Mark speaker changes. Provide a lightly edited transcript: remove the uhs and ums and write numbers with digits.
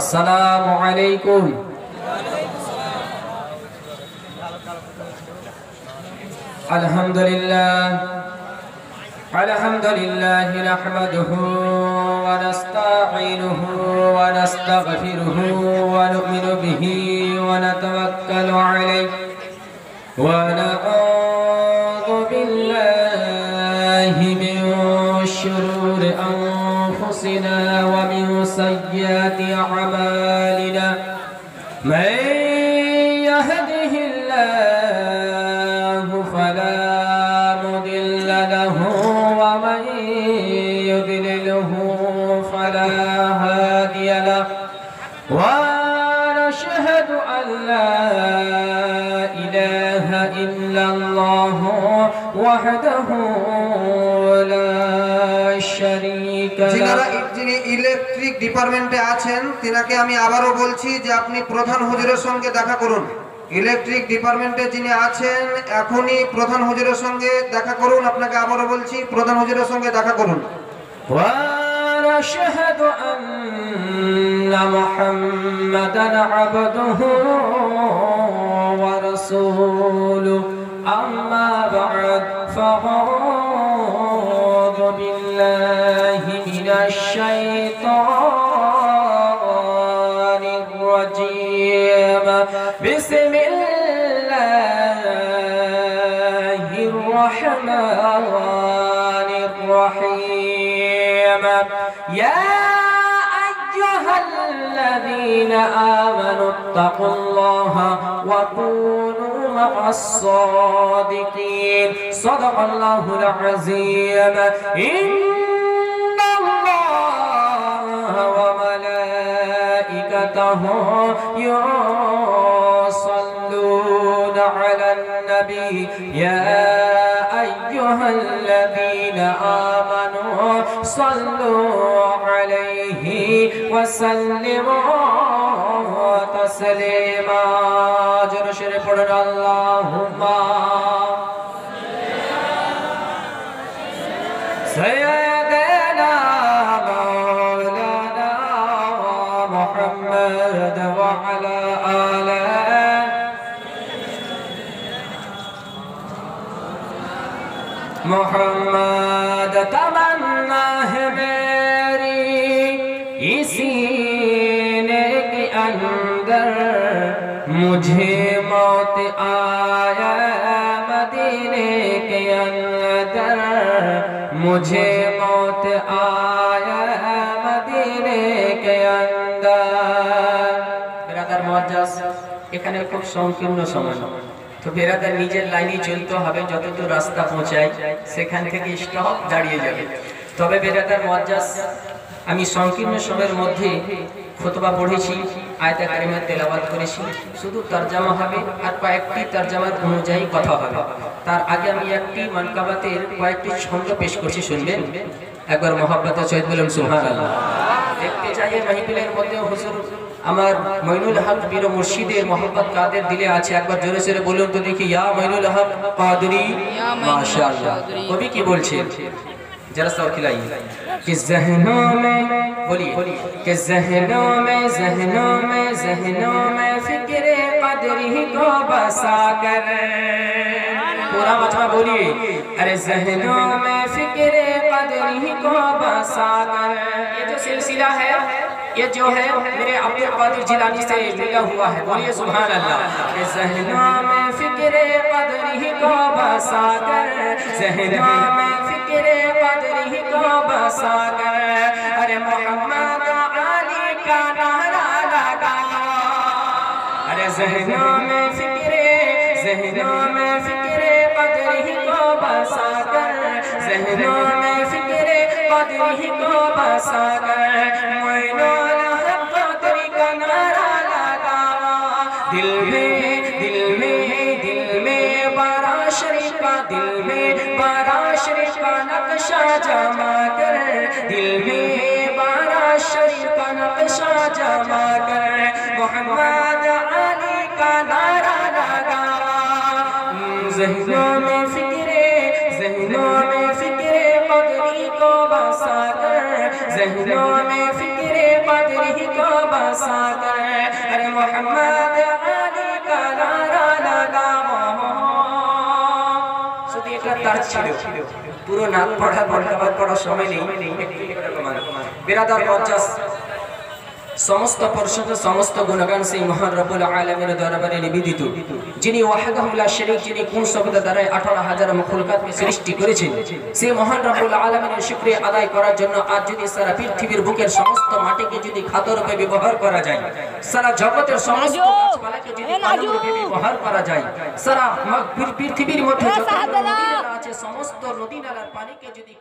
Speaker 1: अस्सलामु अलैकुम। अल्हम्दुलिल्लाह नहमदुहु व नस्तईनुहु व नस्तगफिरुहु व नु'मिनु बिही व नतवक्कलु अलैहि व नऊज़ु बिल्लाहि मिन शुरूरि अनफुसिना व मिन सय्यिआति अअमालिना। मन यहदिहिल्लाहु फला मुदिल्ल लहु व मन युद्लिलहु फला हादिय लहु व नशहदु अन ला इलाहा इल्लल्लाहु वहदहु ला शरीका लहु।
Speaker 2: যিনি ইলেকট্রিক ডিপার্টমেন্টে আছেন তিনাকে আমি আবারও বলছি যে আপনি প্রধান হুজুরের সঙ্গে দেখা করুন। ইলেকট্রিক ডিপার্টমেন্টে যিনি আছেন এখনই প্রধান হুজুরের সঙ্গে দেখা করুন। আপনাকে আবারও বলছি প্রধান হুজুরের সঙ্গে দেখা করুন।
Speaker 1: ওয়া নাশহাদু আন্না মুহাম্মাদান আবদুহু ওয়া রাসূলুহু আম্মা বা'দ ফাআউযু বিল্লাহি মিনাশ শাইতানির রাজীম। বিসমিল্লাহির রহমানির রহিম। ইয়া আইয়ুহাল্লাযীনা আমানুত্তাকুল্লাহা ওয়া কুনু মা'আস সাদিকিন। সাদাকাল্লাহুল আযীম। ইন্নাল্লাহা ওয়া মালাইকাতাহু ইউসাল্লুনা আলান নবী। ইয়া আইয়ুহাল্লাযীনা আমানু সাল্লু আলাইহি ওয়া সাল্লিমু তাসলিমা। জোরে সরে পড়ুন আল্লাহুম্মা সাইয়্যিদানা মাওলানা মুহাম্মদ ওয়া আলা আলিহি मुहम्मद। तमन्ना है मेरी इसी सीने के अंदर, मुझे मौत आया मदीने के अंदर, मुझे मौत आया मदीने के अंदर। बिरादर मुअज्जज, এখানে খুব সংকীর্ণ সময়, তো বেরাদার নিজের লাইনে চলতে হবে, যতদূর রাস্তা পৌঁছায় সেখান থেকে স্টপ দাঁড়িয়ে যাবে। তবে বেরাদার মুআজ্জাজ, আমি সংকীর্ণ সময়ের মধ্যে খুতবা পড়েছি, আয়াতে কারিমা তেলাওয়াত করেছি, শুধু তরজমা হবে আর কয়েকটি তরজমার অনুযায়ী কথা হবে। তার আগে আমি একটি মানকাবাতের কয়েকটি ছন্দ পেশ করছি, শুনবেন। একবার মহব্বতের সহিত বলুন সুবহানাল্লাহ। দেখতে চাই মাহফিলের মধ্যে হুজুর আমার মঈনুল হক বীর মুর্শিদের মোহাম্মদ কাদের দিলে আছে, একবার জোরে সোরে বলুন তো দেখি। ইয়া মঈনুল হক কাদরি, মাশাআল্লাহ। কবি কি বলছেন, जरा सा खिलाइए। कि ज़हनों में, बोलिए, कि ज़हनों में फिक्रे क़द्री को बसा कर, पूरा मजमा बोलिए। अरे ज़हनों में फिक्रे क़द्री को बसा कर। ये जो सिलसिला है, ये जो है मेरे अब्दुल कादिर जिलानी से मिला हुआ है, बोलिए सुभान अल्लाह। कि ज़हनों में फिक्रे क़द्री को बसा कर, ज़हनों में फिक्रे क़द्री को बसा कर, अरे मोहम्मद अली का नारा लगा। अरे ज़हनों में फिक्रे क़द्री को बसा कर, ज़हनों में फिक्रे क़द्री को बसा कर, मोइनुल हक क़द्री का नारा लगा। दिल में बारा शरीफ का, दिल में बारा शरीफ का नक्शा जमा कर, दिल में बारा शरीफ का नक्शा जमा कर, मोहम्मद अली का नारा लगा। ज़हनों में फिक्रे क़द्री को बसा कर, ज़हनों में फिक्रे क़द्री को बसा कर अरे मोहम्मद अली का नारा लगाओ শুধু এটা তার ছিল পুরো নাম পড়ার সময় নেই বিরাদার মুআজ্জাজ সমস্ত প্রশংসা সমস্ত গুণগান সেই মহান রব্বুল আলামিনের দরবারে নিবেদিত যিনি ওয়াহদাহু লা শারীক যিনি কোন শব্দ দ্বারা 18000 মখলুকাতকে সৃষ্টি করেছেন সেই মহান রব্বুল আলামিনের শুকরিয়া আদায় করার জন্য আজ যদি সারা পৃথিবীর বুকের সমস্ত মাটিকে যদি খাদ্যরূপে ব্যবহার করা যায় সারা জগতের সমস্ত গাছপালাকে যদি খাদ্যরূপে ব্যবহার করা যায় সারা পৃথিবীর মধ্যে যত নদী নালা আছে সমস্ত নদী নালার পানিকে যদি